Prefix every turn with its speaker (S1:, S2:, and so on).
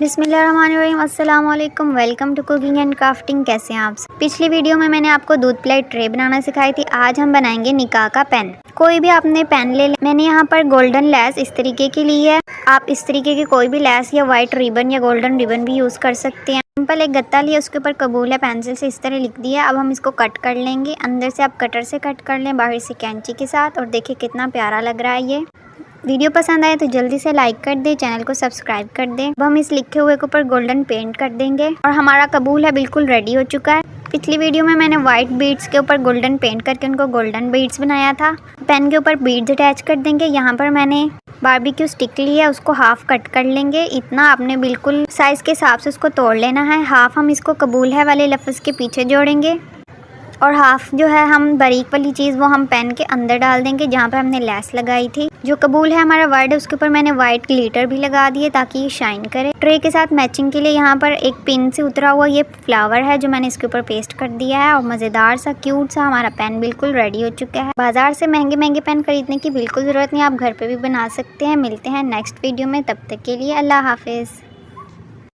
S1: बिस्मिल्लाहिर्रहमानिर्रहीम, अस्सलाम वालेकुम। Welcome to cooking and crafting. कैसे हैं आप? पिछली वीडियो में मैंने आपको दूध प्लेट ट्रे बनाना सिखाई थी। आज हम बनाएंगे निकाह का पेन। कोई भी आपने पेन ले मैंने यहाँ पर गोल्डन लेस इस तरीके की ली है। आप इस तरीके की कोई भी लेस या वाइट रिबन या गोल्डन रिबन भी यूज़ कर सकते हैं। सिंपल एक गत्ता लिया, उसके ऊपर कबूल है पेंसिल से इस तरह लिख दिया। अब हम इसको कट कर लेंगे। अंदर से आप कटर से कट कर लें, बाहर से कैंची के साथ। और देखिए कितना प्यारा लग रहा है ये। वीडियो पसंद आए तो जल्दी से लाइक कर दें, चैनल को सब्सक्राइब कर दें। अब हम इस लिखे हुए के ऊपर गोल्डन पेंट कर देंगे और हमारा कबूल है बिल्कुल रेडी हो चुका है। पिछली वीडियो में मैंने वाइट बीड्स के ऊपर गोल्डन पेंट करके उनको गोल्डन बीड्स बनाया था। पेन के ऊपर बीड्स अटैच कर देंगे। यहाँ पर मैंने बारबेक्यू स्टिक ली है, उसको हाफ कट कर लेंगे। इतना आपने बिल्कुल साइज़ के हिसाब से उसको तोड़ लेना है। हाफ हम इसको कबूल है वाले लफ्ज़ के पीछे जोड़ेंगे और हाफ जो है हम बारीक वाली चीज़ वो हम पेन के अंदर डाल देंगे जहाँ पर हमने लेस लगाई थी। जो कबूल है हमारा वर्ड है उसके ऊपर मैंने वाइट ग्लिटर भी लगा दिए ताकि ये शाइन करे। ट्रे के साथ मैचिंग के लिए यहाँ पर एक पिन से उतरा हुआ ये फ्लावर है जो मैंने इसके ऊपर पेस्ट कर दिया है। और मज़ेदार सा क्यूट सा हमारा पेन बिल्कुल रेडी हो चुका है। बाजार से महंगे महंगे पेन खरीदने की बिल्कुल ज़रूरत नहीं, आप घर पर भी बना सकते हैं। मिलते हैं नेक्स्ट वीडियो में, तब तक के लिए अल्लाह हाफिज़।